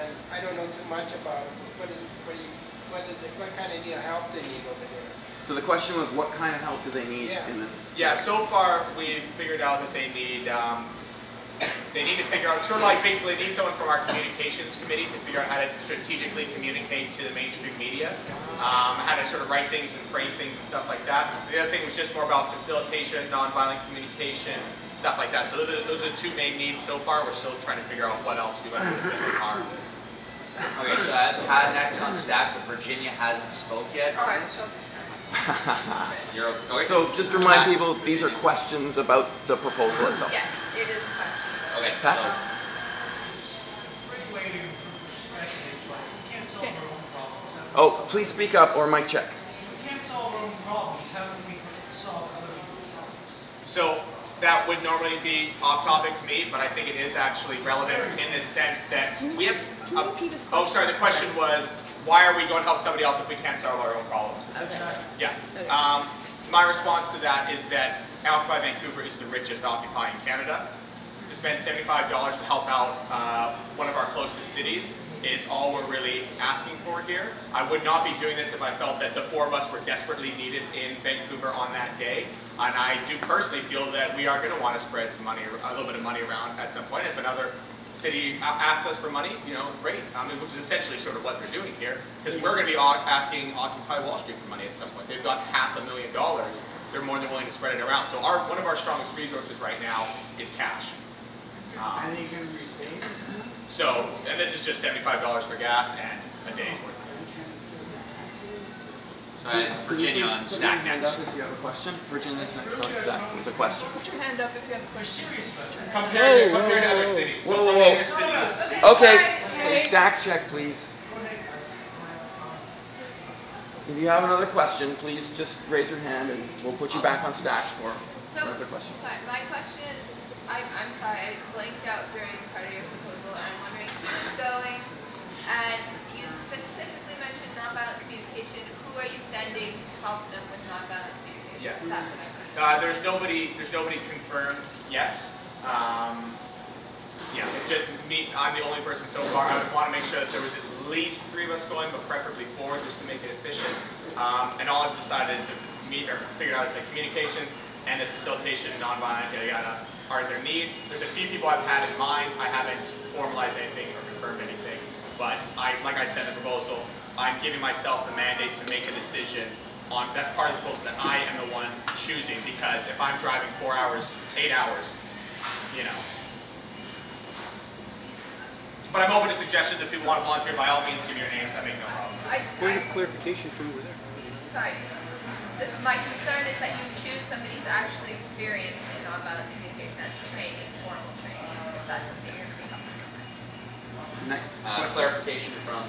and I don't know too much about what kind of help they need over there. So the question was, what kind of help do they need in this? Yeah, so far we've figured out that they need to figure out, sort of like basically need someone from our communications committee to figure out how to strategically communicate to the mainstream media, how to sort of write things and frame things and stuff like that. The other thing was just more about facilitation, nonviolent communication, stuff like that. So those are the 2 main needs so far. We're still trying to figure out what else we want to do with our. Okay, so I have Pat next on Stack, but Virginia hasn't spoke yet. Oh, I spoke. You're okay. So just remind people, these are questions about the proposal itself. Yes, it is a question. Okay, Pat? It's a great way to improve perspective, but we can't solve our own problems. Oh, please speak up or mic check. We can't solve our own problems. How can we solve other people's problems? So that would normally be off topic to me, but I think it is actually relevant in the sense that we have. Oh, sorry. The question was, why are we going to help somebody else if we can't solve our own problems? Yeah. My response to that is that Occupy Vancouver is the richest Occupy in Canada. to spend $75 to help out one of our closest cities is all we're really asking for here. I would not be doing this if I felt that the four of us were desperately needed in Vancouver on that day. And I do personally feel that we are going to want to spread some money, a little bit of money around at some point. If another city asks us for money, you know, great. Which is essentially sort of what they're doing here, because we're going to be asking Occupy Wall Street for money at some point. They've got $500,000. They're more than willing to spread it around. So one of our strongest resources right now is cash. And you can repay it? So, and this is just $75 for gas and a day's worth. So Virginia on stack next. If you have a question, Virginia's next on stack with a question. Put your hand up if you have a question. Compared to other cities. So Whoa, from other cities. Okay, stack check, please. If you have another question, please just raise your hand and we'll put you back on stack for another question. Sorry, my question is, I'm sorry, I blanked out during part of your proposal, and I'm wondering who's going, and you specifically mentioned nonviolent communication. Who are you sending to help them with nonviolent communication? Yeah. That's what I There's nobody confirmed yet. Yeah, it's just me. I'm the only person so far. I would want to make sure that there was at least 3 of us going, but preferably 4, just to make it efficient. And all I've decided is figured out is like communications and this facilitation, nonviolent, yada yada, are their needs. There's a few people I've had in mind. I haven't formalized anything or confirmed anything, but like I said in the proposal, I'm giving myself the mandate to make a decision on. That's part of the proposal that I am the one choosing, because if I'm driving 4 hours, 8 hours, you know. But I'm open to suggestions. If people want to volunteer, by all means, give me your names. I make no problem. Point of clarification from over there. Sorry. My concern is that you choose somebody who's actually experienced in nonviolent communication. That's training, formal training. If that's something you're going to be helping. Next clarification from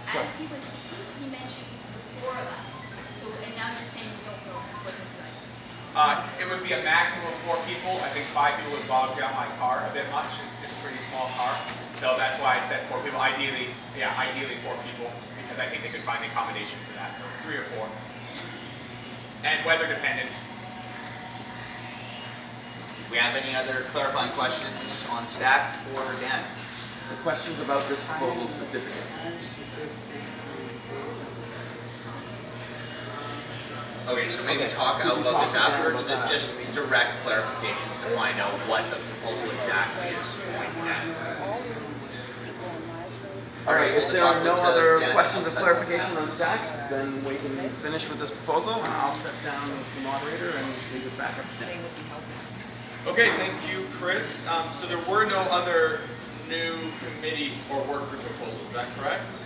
As he was speaking, he mentioned the 4 of us. So, and now you're saying you don't know what it would be like. It would be a maximum of 4 people. I think 5 people would bog down my car a bit much. It's a pretty small car. So that's why it said 4 people. Ideally 4 people, because I think they could find accommodation for that. So 3 or 4. And weather dependent. Do we have any other clarifying questions on stack for Dan? The questions about this proposal specifically. Okay, so maybe talk out about this afterwards, then just direct clarifications to find out what the proposal exactly is pointing at. All right, if there are no other questions of clarification on stack, then we can finish with this proposal, and I'll step down as the moderator and leave it back up to Dan. Okay, thank you, Chris. So there were no other new committee or work group proposals, is that correct?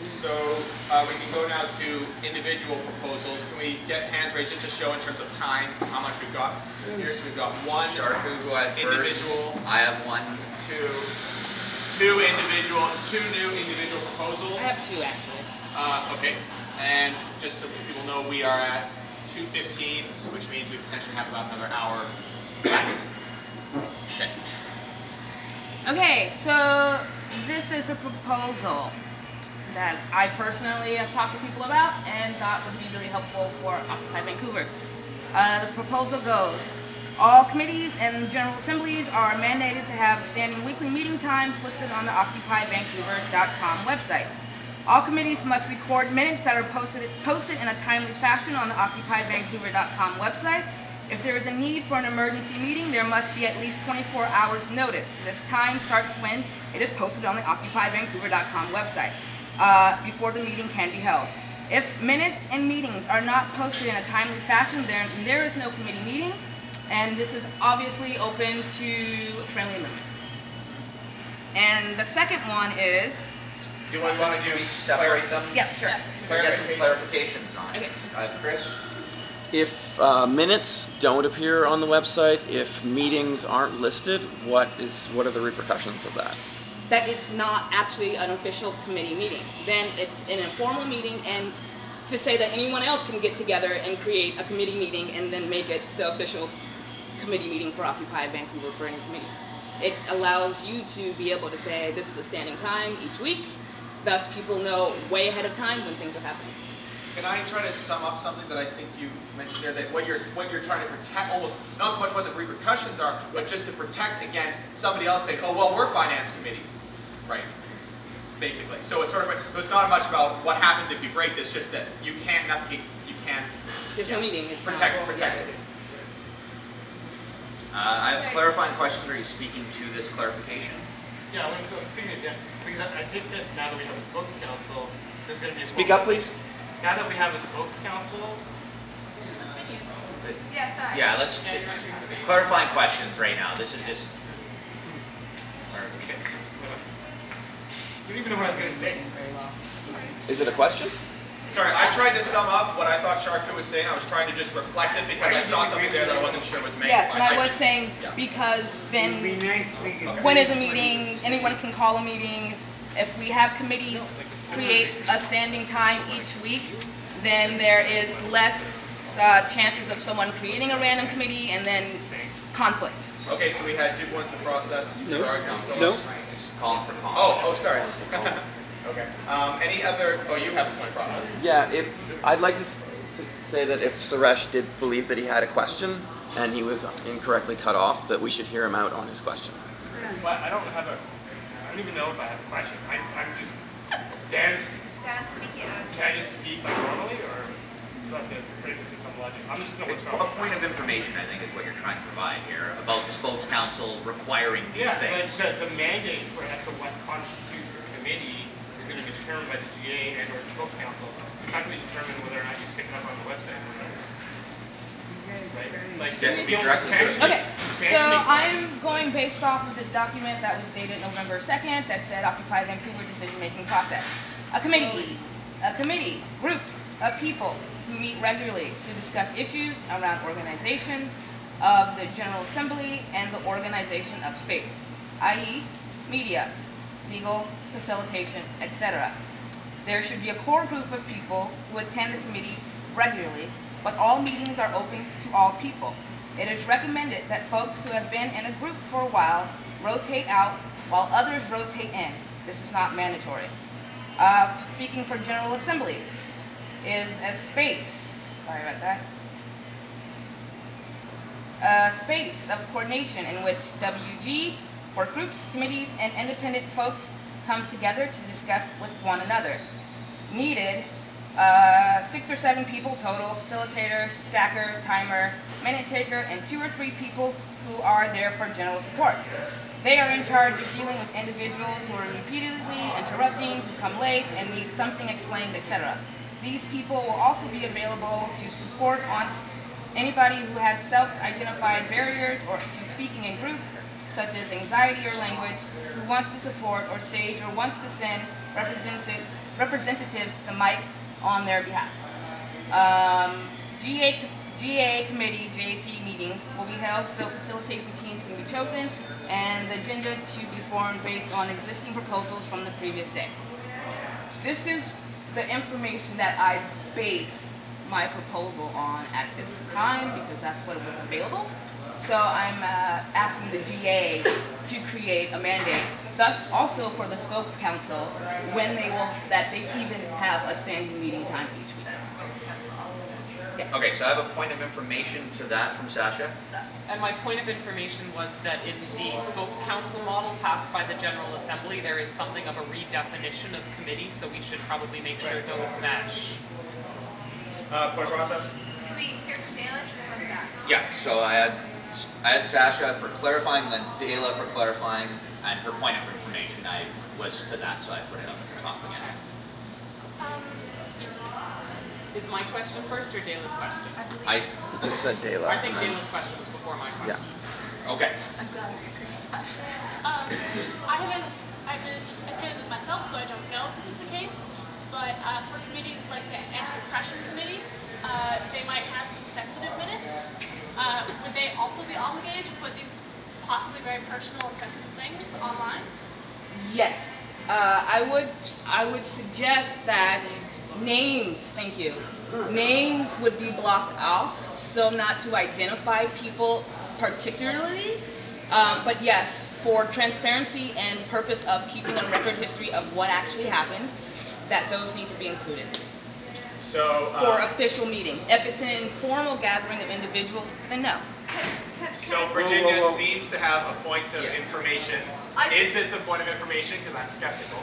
So we can go now to individual proposals. Can we get hands raised just to show in terms of time how much we've got here? So we've got 1 Who had individual. First. I have 1. 2 new individual proposals. I have 2 actually. Okay, and just so people know, we are at 2:15, so which means we potentially have about another hour. Okay. Okay, so this is a proposal that I personally have talked to people about and thought would be really helpful for Occupy Vancouver. The proposal goes, all committees and general assemblies are mandated to have standing weekly meeting times listed on the OccupyVancouver.com website. All committees must record minutes that are posted in a timely fashion on the OccupyVancouver.com website. If there is a need for an emergency meeting, there must be at least 24 hours notice. This time starts when it is posted on the OccupyVancouver.com website. Before the meeting can be held. If minutes and meetings are not posted in a timely fashion, there is no committee meeting, and this is obviously open to friendly amendments. And the second one is... Do we want to separate them? Yeah, sure. Get some clarifications on it. Okay. Chris? If minutes don't appear on the website, if meetings aren't listed, what are the repercussions of that? That it's not actually an official committee meeting. Then it's an informal meeting, and to say that anyone else can get together and create a committee meeting and then make it the official committee meeting for Occupy Vancouver for any committees. It allows you to be able to say this is the standing time each week, thus people know way ahead of time when things are happening. Can I try to sum up something that I think you mentioned there, that what you're trying to protect, almost not so much what the repercussions are, but just to protect against somebody else saying, oh, well, we're finance committee, right? Basically. So it's sort of, it's not much about what happens if you break this, just that you can't, There's no meeting. It's protect not, it. I have clarifying questions. Are you speaking to this clarification? Yeah, I want to speak again, because I think that now that we have a spokes council, there's going to be a Speak up, please. Now that we have a spokes council. Yeah, sorry. Yeah, let's clarifying questions right now. This is just. Okay. You don't even know what I was going to say. Is it a question? Sorry, I tried to sum up what I thought Sharku was saying. I was trying to just reflect it because I saw something there that I wasn't sure was made. Yes, and I was saying because then when is a meeting, anyone can call a meeting. If we have committees create a standing time each week, then there is less chances of someone creating a random committee and then conflict. Okay, so we had Duke wants to process. No. Sorry, No. Calling for comment. Oh, sorry. Okay. Any other? Oh, you have a point of process. Yeah, if I'd like to say that if Suresh did believe that he had a question and he was incorrectly cut off, that we should hear him out on his question. Well, I don't even know if I have a question. I'm just Dan's speaking. Can I just speak like normally, or do I have to phrase this in some logic? I'm just going It's a point of information, I think, is what you're trying to provide here about the spokes council requiring these things. But the mandate for as to what constitutes a committee is going to be determined by the GA and or the spokes council. It's not going to be determined whether or not you stick it up on the website or not. Right? Like, Okay, so I'm going based off of this document that was dated November 2nd that said Occupy Vancouver decision-making process. A committee, groups of people who meet regularly to discuss issues around organizations of the General Assembly and the organization of space, i.e. media, legal, facilitation, etc. There should be a core group of people who attend the committee regularly, but all meetings are open to all people. It is recommended that folks who have been in a group for a while rotate out while others rotate in. This is not mandatory. Speaking for General Assemblies is a space, sorry about that, a space of coordination in which WG, work groups, committees, and independent folks come together to discuss with one another. Needed, 6 or 7 people total, facilitator, stacker, timer, minute taker, and 2 or 3 people who are there for general support. They are in charge of dealing with individuals who are repeatedly interrupting, who come late, and need something explained, etc. These people will also be available to support on anybody who has self-identified barriers or to speaking in groups, such as anxiety or language, who wants to support or stage or wants to send representatives to the mic on their behalf. GA committee, JAC meetings will be held so facilitation teams can be chosen and the agenda to be formed based on existing proposals from the previous day. This is the information that I based my proposal on at this time because that's what was available. So I'm asking the GA to create a mandate, thus also for the spokes council when they even have a standing meeting time each week. Yeah. Okay, so I have a point of information to that from Sasha. And my point of information was that in the spokes council model passed by the General Assembly, there is something of a redefinition of committee, so we should probably make sure those mesh. Point of process? Can we hear from Dalish or from Zach? Yeah, so I had Sasha for clarifying, then Dayla for clarifying, and her point of information I was to that, so I put it up at the top again. Is my question first or Dayla's question? I just said Dayla. I think Dayla's question was before my question. Yeah. Okay. I'm glad I agree with that. I haven't attended it myself, so I don't know if this is the case. But for committees like the anti-repression committee, they might have some sensitive minutes. Would they also be obligated to put these possibly very personal and sensitive things online? Yes. I would suggest that names, thank you, names would be blocked off, so not to identify people particularly, but yes, for transparency and purpose of keeping a record history of what actually happened, that those need to be included. So, for official meetings. If it's an informal gathering of individuals, then no. So Virginia seems to have a point of information. Is this a point of information? Because I'm skeptical.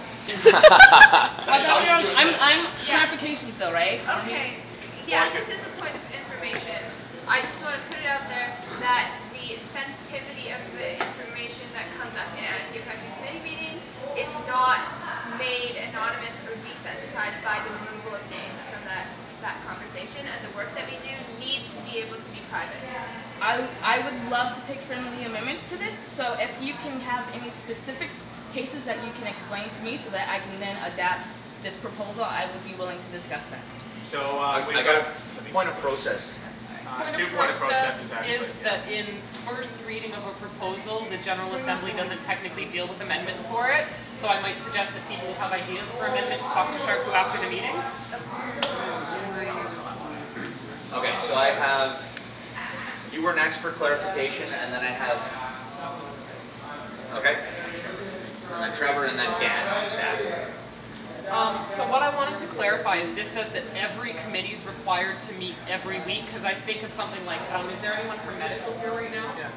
I'm clarifications though, right? Okay. Yeah, this is a point of information. I just want to put it out there that the sensitivity of the information that comes up in anti-oppression committee meetings is not made anonymous or desensitized by the removal of names from that conversation, and the work that we do needs to be able to be private. I would love to take friendly amendments to this, so if you can have any specific cases that you can explain to me so that I can then adapt this proposal, I would be willing to discuss that. So I got a point of process. Two point of process is that in first reading of a proposal, the General Assembly doesn't technically deal with amendments for it. So I might suggest that people who have ideas for amendments talk to Sharku after the meeting. Okay, so I have, you were next for clarification, and then I have, okay, and then Trevor, and then Dan on staff. So what I wanted to clarify is this says that every committee is required to meet every week, because I think of something like, is there anyone from medical here right now? Yeah.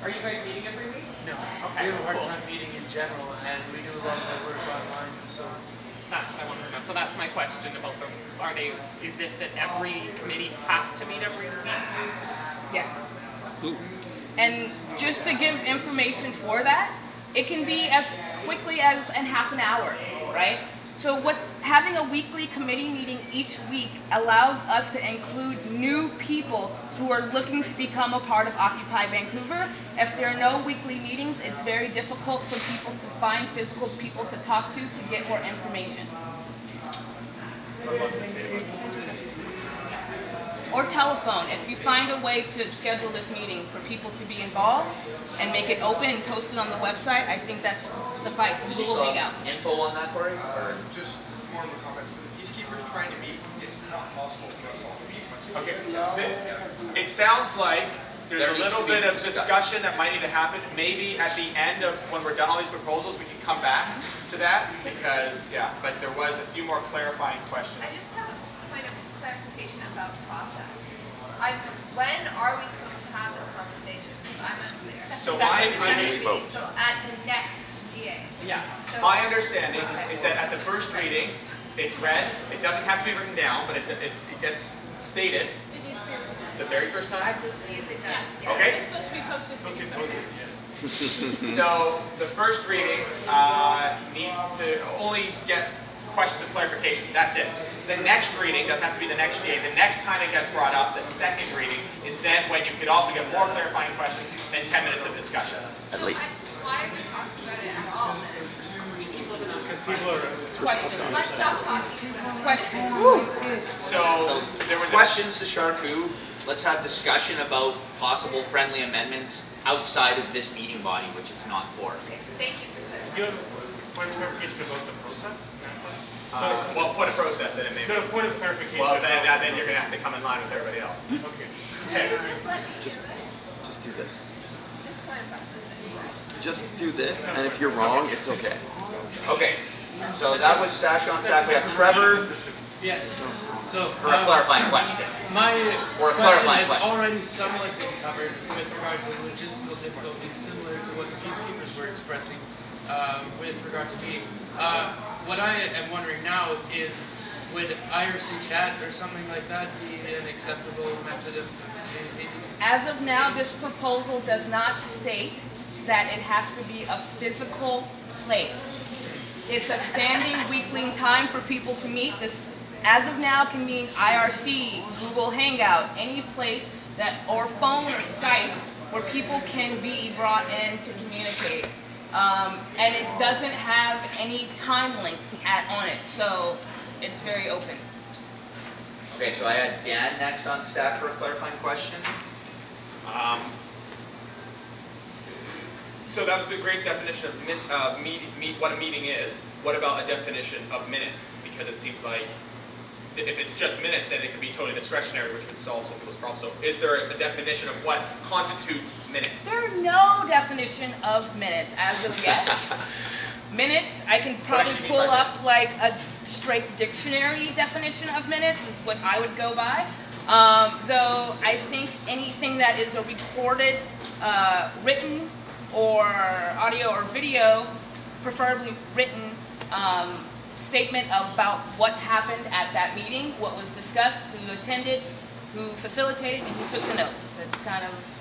Are you guys meeting every week? No. Okay, We have a hard cool. time meeting in general, and we do a lot of our work online, so. That's what I wanted to know. So that's my question about them. Is this that every committee has to meet every week? Yes. And just to give information for that, it can be as quickly as in half an hour, right? So having a weekly committee meeting each week allows us to include new people who are looking to become a part of Occupy Vancouver. If there are no weekly meetings, it's very difficult for people to find physical people to talk to get more information. Or telephone. If you find a way to schedule this meeting for people to be involved and make it open and post it on the website, I think that should suffice. Do you People still will hang out. have info on that, Corey? Just more of a comment. For the peacekeepers trying to meet, it's not possible for us all to meet. Okay. It sounds like there's a little bit of discussion that might need to happen. Maybe at the end of when we're done all these proposals, we can come back to that because, yeah, but there was a few more clarifying questions. I just have a point of clarification about process. When are we supposed to have this conversation? I'm So my So at the next GA. Yes. So, my understanding is that at the first reading, it's read. It doesn't have to be written down, but it gets stated the very first time. I believe it does. Yes. Okay. It's supposed to be posted. So the first reading needs to only get questions of clarification. That's it. The next reading doesn't have to be the next GA. The next time it gets brought up, the second reading, is then when you could also get more clarifying questions and 10 minutes of discussion. At least. Why are we talking about it at all then? Because people are. Let's stop talking about it. So there was questions to Sharku. Let's have discussion about possible friendly amendments outside of this meeting body, which it's not for. Okay, thank you for that. Do you have a point of clarification about the process? well, point of process in it maybe. No, point of clarification. Well, then you're going to have to come in line with everybody else. Okay. Just let me do it. Just do this. Just point of clarification. Just do this, and if you're wrong, it's okay. Okay. So that was Sash on staff. We have Trevor Yes. So for a clarifying question. My Or a question clarifying has question. already somewhat been covered with regard to logistical difficulties, similar to what the peacekeepers were expressing with regard to meeting. What I am wondering now is, would IRC chat or something like that be an acceptable method of communicating? As of now, this proposal does not state that it has to be a physical place. It's a standing weekly time for people to meet. This, as of now, can mean IRC, Google Hangout, any place that, or phone or Skype, where people can be brought in to communicate. And it doesn't have any time link on it, so it's very open. Okay, so I had Dan next on staff for a clarifying question. So that was the great definition of what a meeting is. What about a definition of minutes? Because it seems like if it's just minutes, then it could be totally discretionary, which would solve some people's problems. So is there a definition of what constitutes minutes? There's no definition of minutes as of yet. Minutes, I can probably does she mean pull by up minutes? like a straight dictionary definition of minutes is what I would go by. Though I think anything that is a recorded, written, or audio or video, preferably written, statement about what happened at that meeting, what was discussed, who attended, who facilitated, and who took the notes. It's kind of